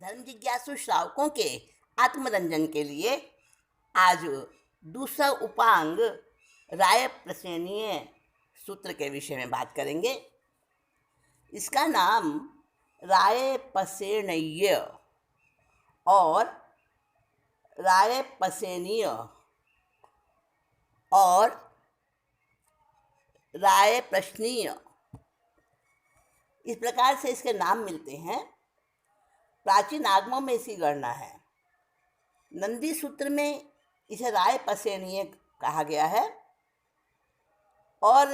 धर्म जिज्ञासु श्रावकों के आत्मरंजन के लिए आज दूसरा उपांग राय प्रश्नीय सूत्र के विषय में बात करेंगे। इसका नाम राय पसेणय्य और राय पसेनीय और राय प्रश्नीय, इस प्रकार से इसके नाम मिलते हैं। प्राचीन आगमों में इसकी गणना है। नंदी सूत्र में इसे राय पसेनीय कहा गया है और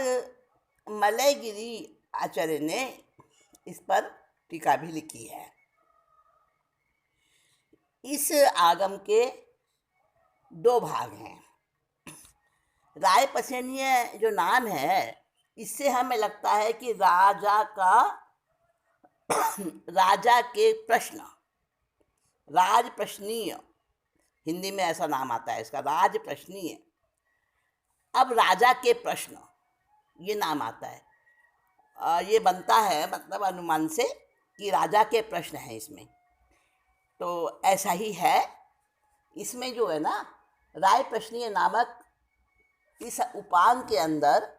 मलयगिरी आचार्य ने इस पर टीका भी लिखी है। इस आगम के दो भाग हैं। राय पसेनीय जो नाम है, इससे हमें लगता है कि राजा के प्रश्न, राज प्रश्नीय, हिंदी में ऐसा नाम आता है इसका, राज प्रश्नीय। अब राजा के प्रश्न ये नाम आता है। ये बनता है मतलब अनुमान से कि राजा के प्रश्न हैं इसमें, तो ऐसा ही है। इसमें जो है ना, राय प्रश्नीय नामक इस उपांग के अंदर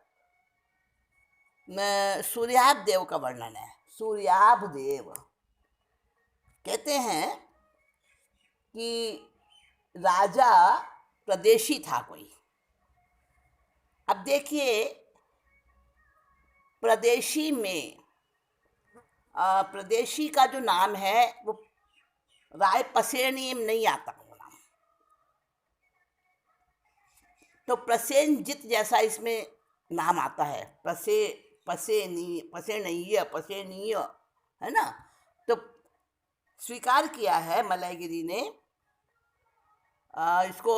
सूर्याभ देव का वर्णन है। सूर्याभ देव कहते हैं कि राजा प्रदेशी था कोई। अब देखिए, प्रदेशी में प्रदेशी का जो नाम है वो राय पसेनीय में नहीं आता वो नाम, तो प्रसेनजित जैसा इसमें नाम आता है। पसेनीय है ना। तो स्वीकार किया है मलयगिरी ने, इसको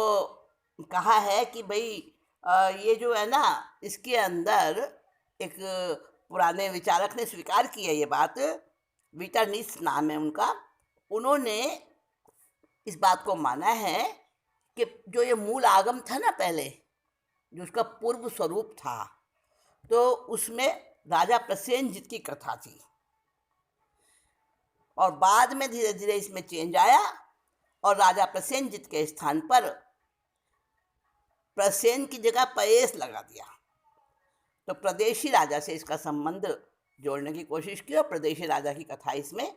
कहा है कि भाई ये जो है ना, इसके अंदर एक पुराने विचारक ने स्वीकार की है ये बात, विटरनिस नाम है उनका। उन्होंने इस बात को माना है कि जो ये मूल आगम था ना पहले, जो उसका पूर्व स्वरूप था, तो उसमें राजा प्रसेनजित की कथा थी और बाद में धीरे धीरे इसमें चेंज आया और राजा प्रसेनजित के स्थान पर प्रसेन की जगह पयेस लगा दिया। तो प्रदेशी राजा से इसका संबंध जोड़ने की कोशिश की और प्रदेशी राजा की कथा इसमें।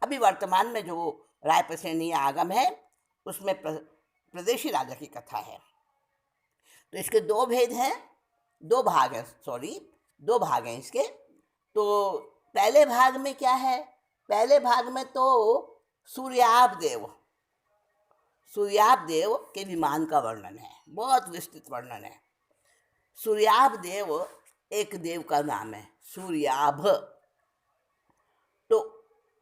अभी वर्तमान में जो राय प्रसेनीय आगम है उसमें प्रदेशी राजा की कथा है। तो इसके दो भेद हैं, दो भाग हैं इसके। तो पहले भाग में क्या है? पहले भाग में तो सूर्याभ देव के विमान का वर्णन है, बहुत विस्तृत वर्णन है। सूर्याभ देव एक देव का नाम है, सूर्याभ, तो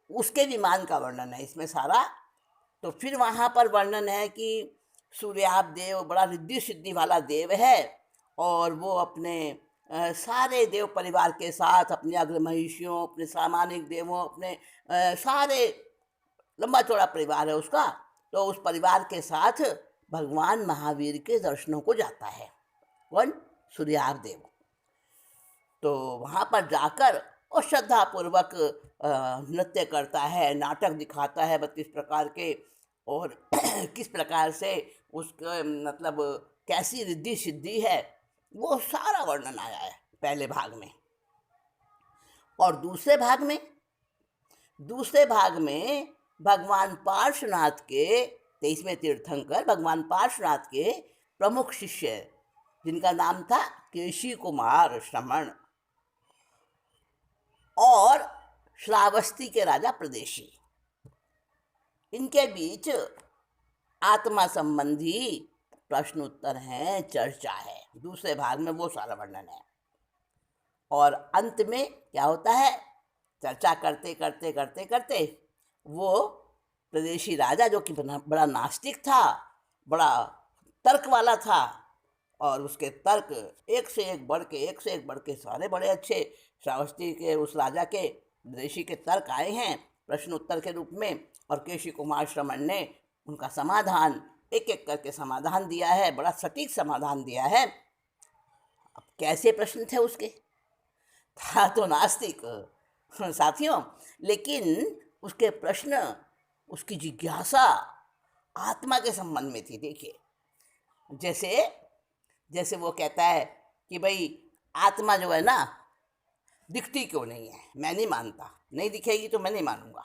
उसके विमान का वर्णन है इसमें सारा। तो फिर वहाँ पर वर्णन है कि सूर्याभ देव बड़ा रिद्धि सिद्धि वाला देव है और वो अपने सारे देव परिवार के साथ, अपने अग्र महिषियों, अपने सामानिक देवों, अपने सारे लंबा चौड़ा परिवार है उसका, तो उस परिवार के साथ भगवान महावीर के दर्शनों को जाता है। कौन? सूर्याभ देव। तो वहाँ पर जाकर और श्रद्धापूर्वक नृत्य करता है, नाटक दिखाता है 32 प्रकार के, और किस प्रकार से उसका मतलब कैसी रिद्धि सिद्धि है वो सारा वर्णन आया है पहले भाग में। और दूसरे भाग में भगवान पार्श्वनाथ के 23वें तीर्थंकर, भगवान पार्श्वनाथ के प्रमुख शिष्य जिनका नाम था केशी कुमार श्रमण, और श्रावस्ती के राजा प्रदेशी, इनके बीच आत्मा संबंधी प्रश्न उत्तर हैं, चर्चा है। दूसरे भाग में वो सारा वर्णन है। और अंत में क्या होता है? चर्चा करते करते वो प्रदेशी राजा, जो कि बड़ा नास्तिक था, बड़ा तर्क वाला था, और उसके तर्क एक से एक बढ़ के सारे बड़े अच्छे, श्रावस्ती के उस राजा के, प्रदेशी के तर्क आए हैं प्रश्न उत्तर के रूप में, और केशी कुमार श्रमण ने उनका समाधान एक एक करके समाधान दिया है, बड़ा सटीक समाधान दिया है। अब कैसे प्रश्न थे उसके? था तो नास्तिक साथियों, लेकिन उसके प्रश्न, उसकी जिज्ञासा आत्मा के संबंध में थी। देखिए, जैसे जैसे वो कहता है कि भाई आत्मा जो है ना, दिखती क्यों नहीं है? मैं नहीं मानता, नहीं दिखेगी तो मैं नहीं मानूंगा।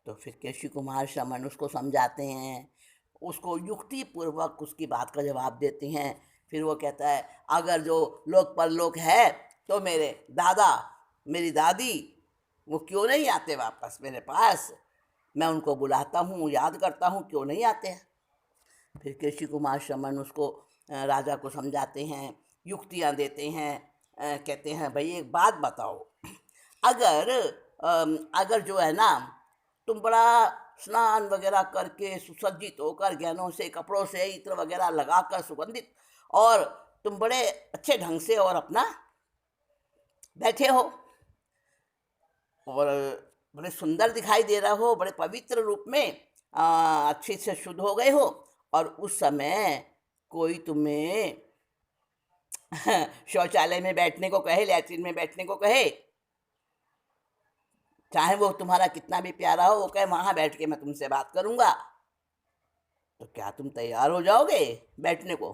तो फिर केशव कुमार श्रमण उसको समझाते हैं, उसको युक्ति पूर्वक उसकी बात का जवाब देते हैं। फिर वो कहता है, अगर जो लोक परलोक है तो मेरे दादा, मेरी दादी, वो क्यों नहीं आते वापस मेरे पास? मैं उनको बुलाता हूँ, याद करता हूँ, क्यों नहीं आते हैं? फिर केशव कुमार श्रमण उसको राजा को समझाते हैं, युक्तियाँ देते हैं। कहते हैं, भाई एक बात बताओ, अगर अगर जो है ना, तुम बड़ा स्नान वगैरह करके सुसज्जित होकर, गहनों से, कपड़ों से इत्र वगैरह लगाकर सुगंधित, और तुम बड़े अच्छे ढंग से और अपना बैठे हो और बड़े सुंदर दिखाई दे रहा हो, बड़े पवित्र रूप में अच्छे से शुद्ध हो गए हो, और उस समय कोई तुम्हें शौचालय में बैठने को कहे, लैट्रिन में बैठने को कहे, चाहे वो तुम्हारा कितना भी प्यारा हो, वो कहे वहाँ बैठ के मैं तुमसे बात करूँगा, तो क्या तुम तैयार हो जाओगे बैठने को?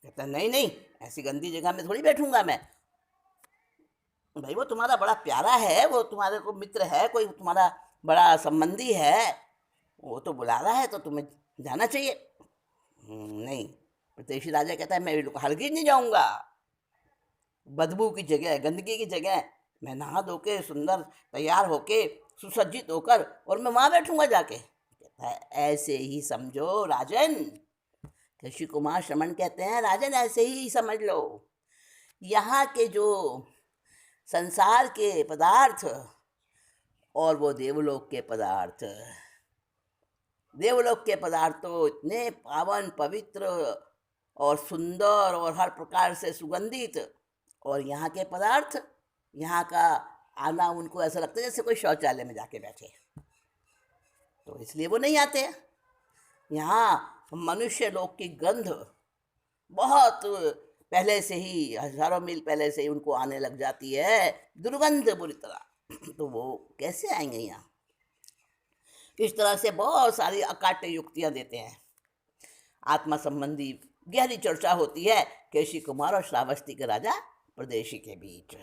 कहता नहीं नहीं, ऐसी गंदी जगह में थोड़ी बैठूंगा मैं। भाई वो तुम्हारा बड़ा प्यारा है, वो तुम्हारे को मित्र है, कोई तुम्हारा बड़ा संबंधी है, वो तो बुला रहा है तो तुम्हें जाना चाहिए। नहीं, प्रत्येशी राजा कहता है, मैं हरगिज नहीं जाऊंगा। बदबू की जगह, गंदगी की जगह मैं नहा धो के सुंदर तैयार होके सुसज्जित होकर और मैं वहाँ बैठूंगा जाके। कहता है, ऐसे ही समझो राजन। केशव कुमार श्रमण कहते हैं, राजन ऐसे ही समझ लो, यहाँ के जो संसार के पदार्थ और वो देवलोक के पदार्थ, देवलोक के पदार्थ तो इतने पावन, पवित्र और सुंदर और हर प्रकार से सुगंधित, और यहाँ के पदार्थ, यहाँ का आना उनको ऐसा लगता है जैसे कोई शौचालय में जाके बैठे, तो इसलिए वो नहीं आते हैं। यहाँ मनुष्य लोक की गंध बहुत पहले से ही, हजारों मील पहले से ही उनको आने लग जाती है, दुर्गंध बुरी तरह, तो वो कैसे आएंगे यहाँ? इस तरह से बहुत सारी अकाट्य युक्तियाँ देते हैं। आत्मा संबंधी गहरी चर्चा होती है केशव कुमार और श्रावस्ती के राजा प्रदेशी के बीच।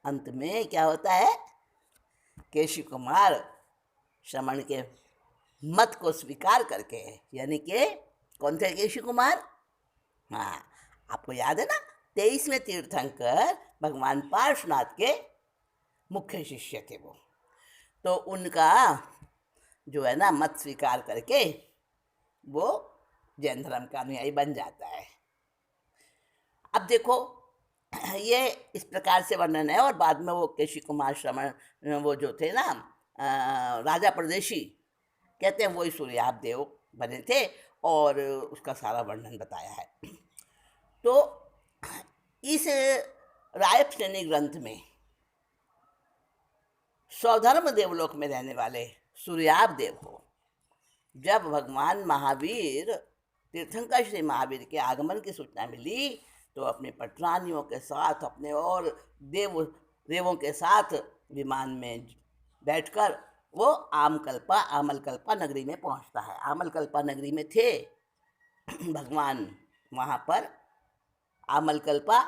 अंत में क्या होता है? केशव कुमार श्रमण के मत को स्वीकार करके, यानी कि कौन थे केशव कुमार? हाँ, आपको याद है ना, 23वें तीर्थंकर भगवान पार्श्वनाथ के मुख्य शिष्य थे वो। तो उनका जो है ना मत स्वीकार करके वो जैन धर्म का अनुयायी बन जाता है। अब देखो, ये इस प्रकार से वर्णन है, और बाद में वो केशव कुमार श्रमण वो जो थे ना राजा प्रदेशी, कहते हैं वही सूर्याभ देव बने थे, और उसका सारा वर्णन बताया है। तो इस रायप्सनेनी ग्रंथ में स्वधर्म देवलोक में रहने वाले सूर्याभ देव को जब भगवान महावीर, तीर्थंकर श्री महावीर के आगमन की सूचना मिली, तो अपने पटरानियों के साथ, अपने और देवों के साथ विमान में बैठकर वो आमलकल्पा नगरी में पहुंचता है। आमलकल्पा नगरी में थे भगवान, वहाँ पर आमलकल्पा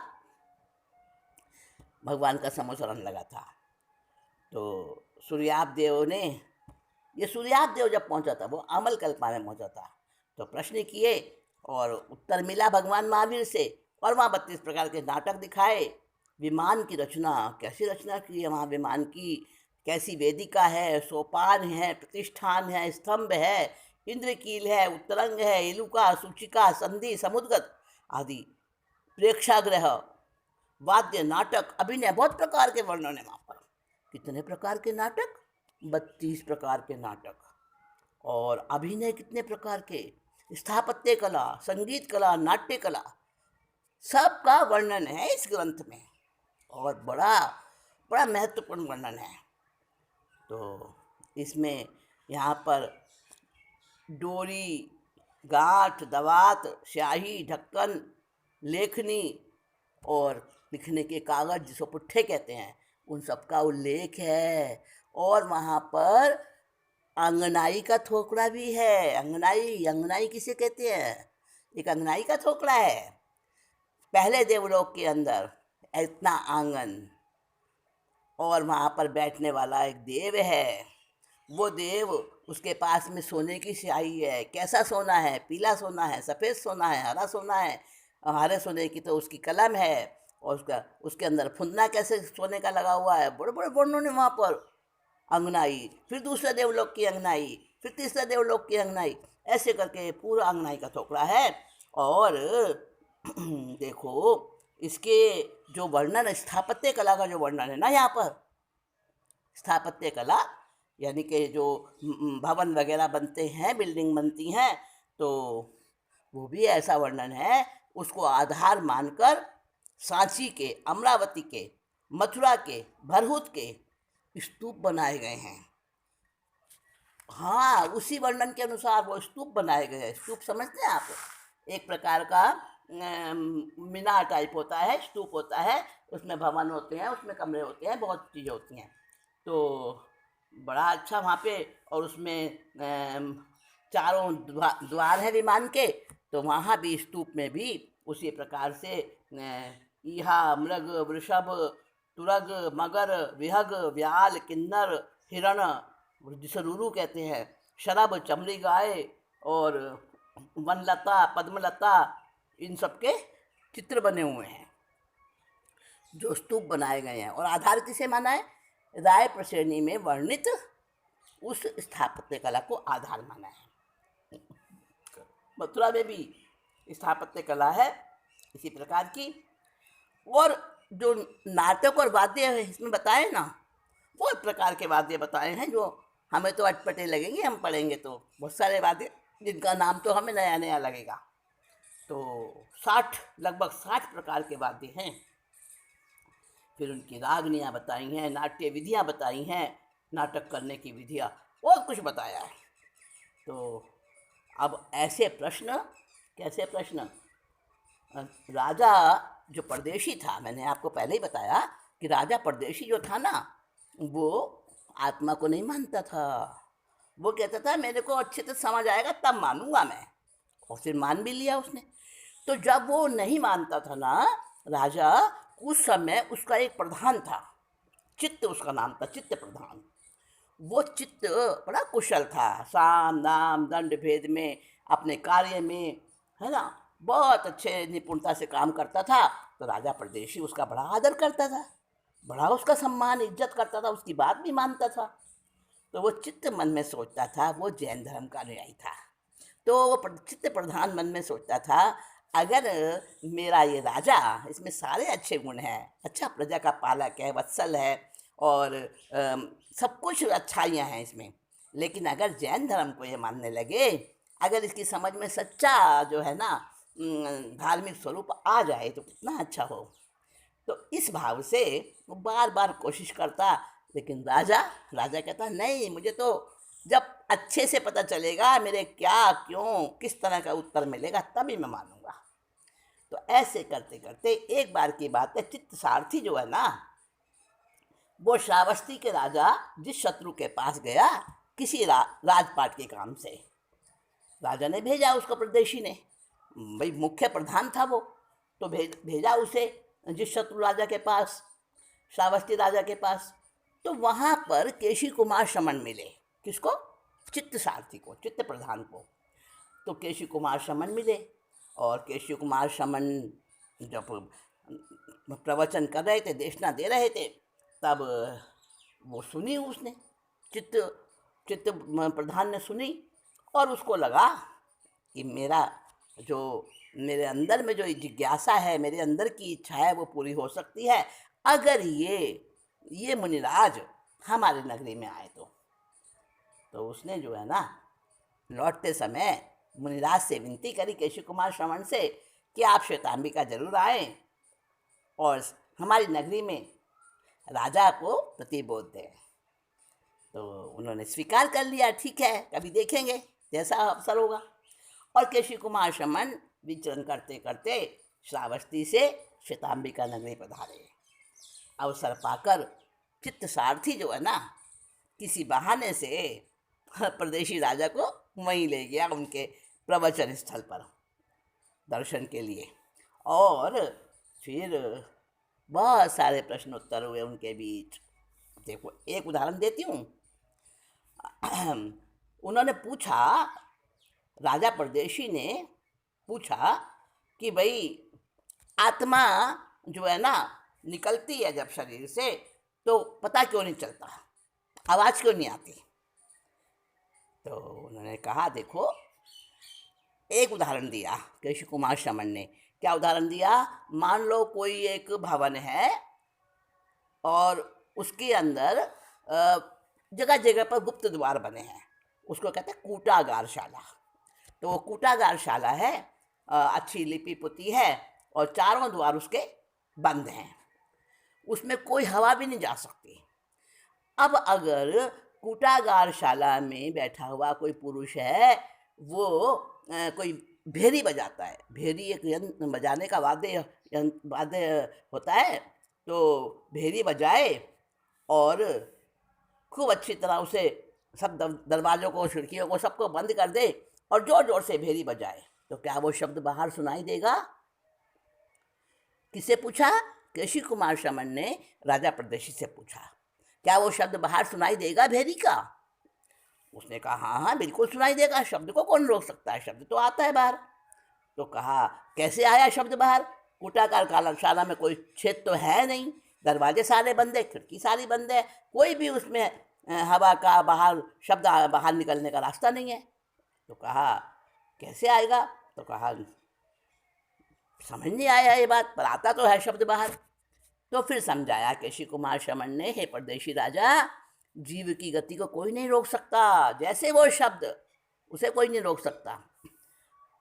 भगवान का समोचरण लगा था। तो सूर्याभ देव ने, ये सूर्याभ देव जब पहुंचा था, वो आमलकल्पा में पहुंचा था, तो प्रश्न किए और उत्तर मिला भगवान महावीर से, और वहाँ 32 प्रकार के नाटक दिखाए। विमान की रचना, कैसी रचना की है वहाँ विमान की, कैसी वेदिका है, सोपान है, प्रतिष्ठान है, स्तंभ है, इंद्रकील है, उत्तरंग है, इलुका, सूचिका, संधि, समुद्गत आदि, प्रेक्षागृह, वाद्य, नाटक, अभिनय, बहुत प्रकार के वर्णन है वहाँ पर। कितने प्रकार के नाटक? 32 प्रकार के नाटक। और अभिनय कितने प्रकार के, स्थापत्य कला, संगीत कला, नाट्य कला, सबका वर्णन है इस ग्रंथ में, और बड़ा बड़ा महत्वपूर्ण वर्णन है। तो इसमें यहाँ पर डोरी, गांठ, दवात, स्याही, ढक्कन, लेखनी और लिखने के कागज जिसको पुट्ठे कहते हैं, उन सब का उल्लेख है। और वहाँ पर अंगनाई का थोकड़ा भी है। अंगनाई, अंगनाई किसे कहते हैं? एक अंगनाई का थोकड़ा है पहले देवलोक के अंदर, इतना आंगन, और वहाँ पर बैठने वाला एक देव है। वो देव, उसके पास में सोने की स्याही है। कैसा सोना है? पीला सोना है, सफ़ेद सोना है, हरा सोना है। हरे सोने की तो उसकी कलम है, और उसके अंदर फुंदना कैसे सोने का लगा हुआ है। बड़े बड़े वर्णों ने वहाँ पर अंगनाई, फिर दूसरे देवलोक की अंगनाई, फिर तीसरे देवलोक की अंगनाई, ऐसे करके पूरा अंगनाई का थोकड़ा है। और देखो इसके जो वर्णन, स्थापत्य कला का जो वर्णन है ना, यहाँ पर स्थापत्य कला यानी कि जो भवन वगैरह बनते हैं, बिल्डिंग बनती हैं, तो वो भी ऐसा वर्णन है। उसको आधार मानकर सांची के, अमरावती के, मथुरा के, भरहुत के स्तूप बनाए गए हैं। हाँ, उसी वर्णन के अनुसार वो स्तूप बनाए गए हैं। स्तूप समझते हैं आप? एक प्रकार का मीनार टाइप होता है, स्तूप होता है, उसमें भवन होते हैं, उसमें कमरे होते हैं, बहुत चीज़ें होती हैं। तो बड़ा अच्छा वहाँ पे, और उसमें चारों द्वार है विमान के, तो वहाँ भी स्तूप में भी उसी प्रकार से ईहा, मृग, वृषभ, तुरग, मगर, विहग, व्याल, किन्नर, हिरण, जिसे रुरु कहते हैं, शरभ, चमड़ी गाय, और वनलता, पद्मलता, इन सब के चित्र बने हुए हैं जो स्तूप बनाए गए हैं। और आधार किसे माना है? राय प्रश्रेणी में वर्णित उस स्थापत्य कला को आधार माना है। मथुरा में भी स्थापत्य कला है इसी प्रकार की। और जो नाटक और वाद्य है इसमें बताए ना, बहुत प्रकार के वाद्य बताए हैं जो हमें तो अटपटे लगेंगे, हम पढ़ेंगे तो बहुत सारे वाद्य जिनका नाम तो हमें नया नया लगेगा। तो 60, लगभग 60 प्रकार के वाद्य हैं। फिर उनकी रागनियाँ बताई हैं, नाट्य विधियाँ बताई हैं, नाटक करने की विधियाँ, और कुछ बताया है। तो अब ऐसे प्रश्न, कैसे प्रश्न? राजा जो परदेशी था, मैंने आपको पहले ही बताया कि राजा परदेशी जो था ना, वो आत्मा को नहीं मानता था। वो कहता था मेरे को अच्छे से समझ आएगा तब मानूंगा मैं, और फिर मान भी लिया उसने। तो जब वो नहीं मानता था ना राजा, उस समय उसका एक प्रधान था, चित्त उसका नाम था, चित्त प्रधान। वो चित्त बड़ा कुशल था, साम दाम दंड भेद में, अपने कार्य में, है ना, बहुत अच्छे निपुणता से काम करता था। तो राजा परदेशी उसका बड़ा आदर करता था, बड़ा उसका सम्मान इज्जत करता था, उसकी बात भी मानता था। तो वो चित्त मन में सोचता था, वो जैन धर्म का अनुयायी था, तो वो चित्त प्रधान मन में सोचता था, अगर मेरा ये राजा, इसमें सारे अच्छे गुण हैं, अच्छा प्रजा का पालक है, वत्सल है, और सब कुछ अच्छाइयाँ हैं इसमें, लेकिन अगर जैन धर्म को ये मानने लगे, अगर इसकी समझ में सच्चा जो है ना धार्मिक स्वरूप आ जाए तो कितना अच्छा हो। तो इस भाव से वो बार बार कोशिश करता, लेकिन राजा राजा कहता नहीं, मुझे तो जब अच्छे से पता चलेगा मेरे क्या, क्यों, किस तरह का उत्तर मिलेगा, तभी मैं मानूंगा। तो ऐसे करते करते एक बार की बात है, चित्त सारथी जो है ना, वो श्रावस्ती के राजा जिस शत्रु के पास गया किसी राजपाट के काम से, राजा ने भेजा उसको, प्रदेशी ने, भाई मुख्य प्रधान था वो, तो भेजा उसे जिस शत्रु राजा के पास, श्रावस्ती राजा के पास। तो वहाँ पर केशी कुमार शमन मिले। किसको? चित्त सारथी को, चित्त प्रधान को। तो केशी कुमार शमन मिले, और केशी कुमार शमन जब प्रवचन कर रहे थे, देशना दे रहे थे, तब वो सुनी उसने, चित्त चित्त प्रधान ने सुनी, और उसको लगा कि मेरा जो, मेरे अंदर में जो जिज्ञासा है, मेरे अंदर की इच्छा है, वो पूरी हो सकती है अगर ये मुनिराज हमारे नगरी में आए तो उसने जो है ना, लौटते समय मुनिराज से विनती करी, केशी कुमार श्रवण से, कि आप श्वेतांबिका जरूर आए और हमारी नगरी में राजा को प्रतिबोध दें। तो उन्होंने स्वीकार कर लिया, ठीक है, कभी देखेंगे जैसा अवसर होगा। और केशी कुमार शमन विचरण करते करते श्रावस्ती से श्वेतांबिका नगरी पधारे। अवसर पाकर चित्त सारथी जो है ना, किसी बहाने से परदेशी राजा को वहीं ले गया उनके प्रवचन स्थल पर दर्शन के लिए। और फिर बहुत सारे प्रश्न उत्तर हुए उनके बीच। देखो एक उदाहरण देती हूँ। उन्होंने पूछा, राजा परदेशी ने पूछा कि भाई आत्मा जो है ना निकलती है जब शरीर से तो पता क्यों नहीं चलता, आवाज़ क्यों नहीं आती? तो उन्होंने कहा देखो, एक उदाहरण दिया कृष्ण कुमार श्रमण ने। क्या उदाहरण दिया? मान लो कोई एक भवन है और उसके अंदर जगह जगह पर गुप्त द्वार बने हैं, उसको कहते हैं कूटागारशाला। तो वो कूटागारशाला है, अच्छी लिपि पुती है और चारों द्वार उसके बंद हैं, उसमें कोई हवा भी नहीं जा सकती। अब अगर कूटागारशाला में बैठा हुआ कोई पुरुष है, वो कोई भेरी बजाता है, भेरी एक यंत्र बजाने का वाद्य होता है, तो भेरी बजाए और खूब अच्छी तरह उसे सब दरवाज़ों को खिड़कियों को सबको बंद कर दे और जोर जोर से भेरी बजाए, तो क्या वो शब्द बाहर सुनाई देगा? किसे पूछा? कृषि कुमार श्रमण ने राजा परदेशी से पूछा, क्या वो शब्द बाहर सुनाई देगा भेरी का? उसने कहा हाँ हाँ बिल्कुल सुनाई देगा, शब्द को कौन रोक सकता है, शब्द तो आता है बाहर। तो कहा कैसे आया शब्द बाहर? कूटागारशाला में कोई छेद तो है नहीं, दरवाजे सारे बंद है, खिड़की सारी बंद है, कोई भी उसमें हवा का बाहर शब्द बाहर निकलने का रास्ता नहीं है। तो कहा कैसे आएगा? तो कहा समझ नहीं आया ये बात, पर आता तो है शब्द बाहर। तो फिर समझाया कृषि कुमार श्रमण ने, हे परदेशी राजा, जीव की गति को कोई नहीं रोक सकता, जैसे वो शब्द उसे कोई नहीं रोक सकता।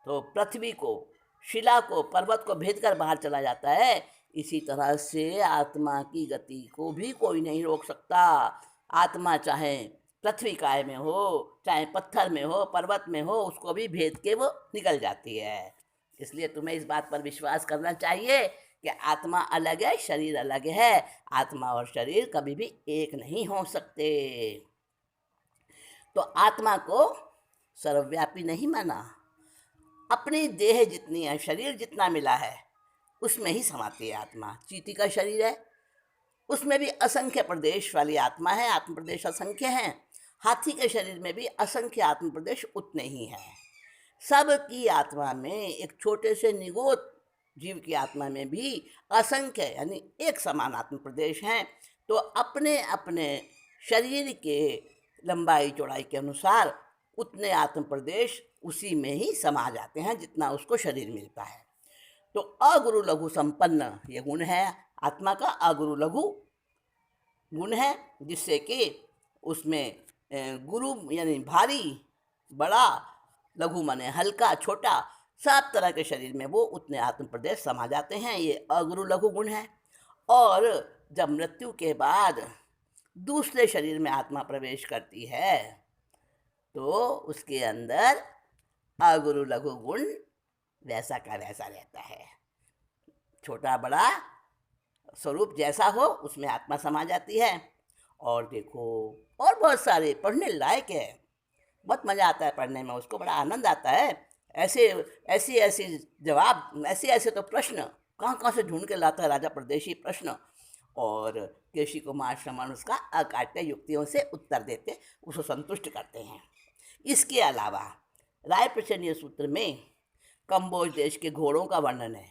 तो पृथ्वी को, शिला को, पर्वत को भेद कर बाहर चला जाता है, इसी तरह से आत्मा की गति को भी कोई नहीं रोक सकता। आत्मा चाहे पृथ्वी काय में हो, चाहे पत्थर में हो, पर्वत में हो, उसको भी भेद के वो निकल जाती है। इसलिए तुम्हें इस बात पर विश्वास करना चाहिए कि आत्मा अलग है, शरीर अलग है। आत्मा और शरीर कभी भी एक नहीं हो सकते। तो आत्मा को सर्वव्यापी नहीं माना, अपनी देह जितनी है, शरीर जितना मिला है उसमें ही समाती है आत्मा। चींटी का शरीर है, उसमें भी असंख्य प्रदेश वाली आत्मा है, आत्म प्रदेश असंख्य हैं। हाथी के शरीर में भी असंख्य आत्म प्रदेश उतने ही हैं। सबकी आत्मा में, एक छोटे से निगोत जीव की आत्मा में भी असंख्य यानी एक समान आत्म प्रदेश हैं। तो अपने अपने शरीर के लंबाई चौड़ाई के अनुसार उतने आत्म प्रदेश उसी में ही समा जाते हैं जितना उसको शरीर मिलता है। तो अगुरु लघु संपन्न ये गुण है आत्मा का, अगुरु लघु गुण है, जिससे कि उसमें गुरु यानी भारी, बड़ा, लघु माने हल्का, छोटा, सब तरह के शरीर में वो उतने आत्म प्रदेश समा जाते हैं। ये अगुरु लघु गुण है। और जब मृत्यु के बाद दूसरे शरीर में आत्मा प्रवेश करती है तो उसके अंदर अगुरु लघु गुण वैसा का वैसा रहता है। छोटा बड़ा स्वरूप जैसा हो उसमें आत्मा समा जाती है। और देखो और बहुत सारे पढ़ने लायक है, बहुत मज़ा आता है पढ़ने में, उसको बड़ा आनंद आता है। ऐसे ऐसे जवाब, ऐसे तो प्रश्न कहाँ कहाँ से ढूंढ के लाता है राजा परदेशी प्रश्न, और कृषि कुमार श्रमण उसका अकाट्य युक्तियों से उत्तर देते, उसको संतुष्ट करते हैं। इसके अलावा राय प्रश्नीय सूत्र में कंबोज देश के घोड़ों का वर्णन है,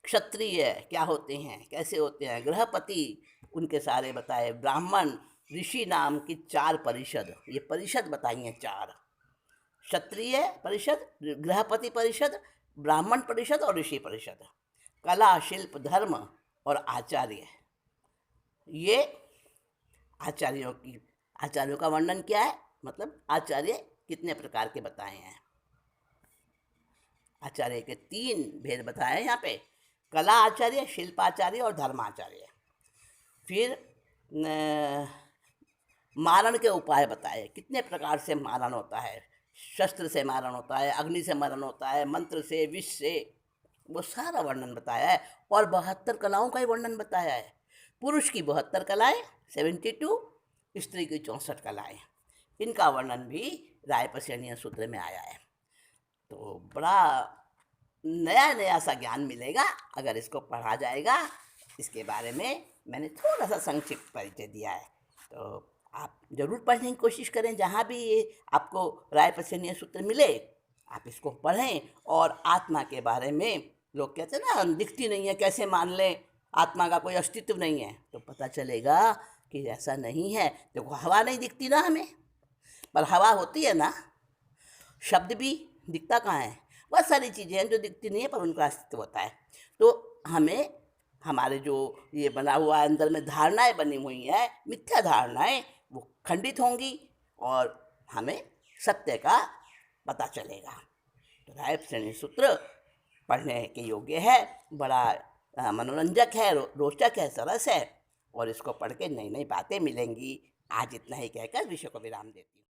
क्षत्रिय क्या होते हैं, कैसे होते हैं, गृहपति उनके सारे बताए, ब्राह्मण, ऋषि नाम की 4 परिषद, ये परिषद बताई हैं 4, क्षत्रिय परिषद, गृहपति परिषद, ब्राह्मण परिषद और ऋषि परिषद, कला, शिल्प, धर्म और आचार्य। ये आचार्यों का वर्णन क्या है, मतलब आचार्य कितने प्रकार के बताए हैं। आचार्य के 3 भेद बताए हैं यहाँ पे, कला आचार्य, शिल्पाचार्य और धर्माचार्य। फिर मारण के उपाय बताए, कितने प्रकार से मारण होता है, शस्त्र से मारण होता है, अग्नि से मारण होता है, मंत्र से, विष से, वो सारा वर्णन बताया है। और 72 कलाओं का ही वर्णन बताया है। पुरुष की 72 कलाएं 72, स्त्री की 64 कलाएं, इनका वर्णन भी रायप्रशरणीय सूत्र में आया है। तो बड़ा नया नया सा ज्ञान मिलेगा अगर इसको पढ़ा जाएगा। इसके बारे में मैंने थोड़ा सा संक्षिप्त परिचय दिया है, तो आप ज़रूर पढ़ने की कोशिश करें। जहाँ भी ये आपको रायप्रशरणीय सूत्र मिले आप इसको पढ़ें। और आत्मा के बारे में लोग कहते हैं ना, दिखती नहीं है कैसे मान लें, आत्मा का कोई अस्तित्व नहीं है, तो पता चलेगा कि ऐसा नहीं है। देखो हवा नहीं दिखती ना हमें, पर हवा होती है ना। शब्द भी दिखता कहाँ है, बहुत सारी चीज़ें हैं जो दिखती नहीं है पर उनका अस्तित्व होता है। तो हमें हमारे जो ये बना हुआ अंदर में धारणाएं बनी हुई हैं, मिथ्या धारणाएं, वो खंडित होंगी और हमें सत्य का पता चलेगा। तो रायप्रशरणीय सूत्र पढ़ने के योग्य है, बड़ा मनोरंजक है, रोचक है, सरस है, और इसको पढ़ के नई नई बातें मिलेंगी। आज इतना ही कहकर विषय को विराम देती हूँ।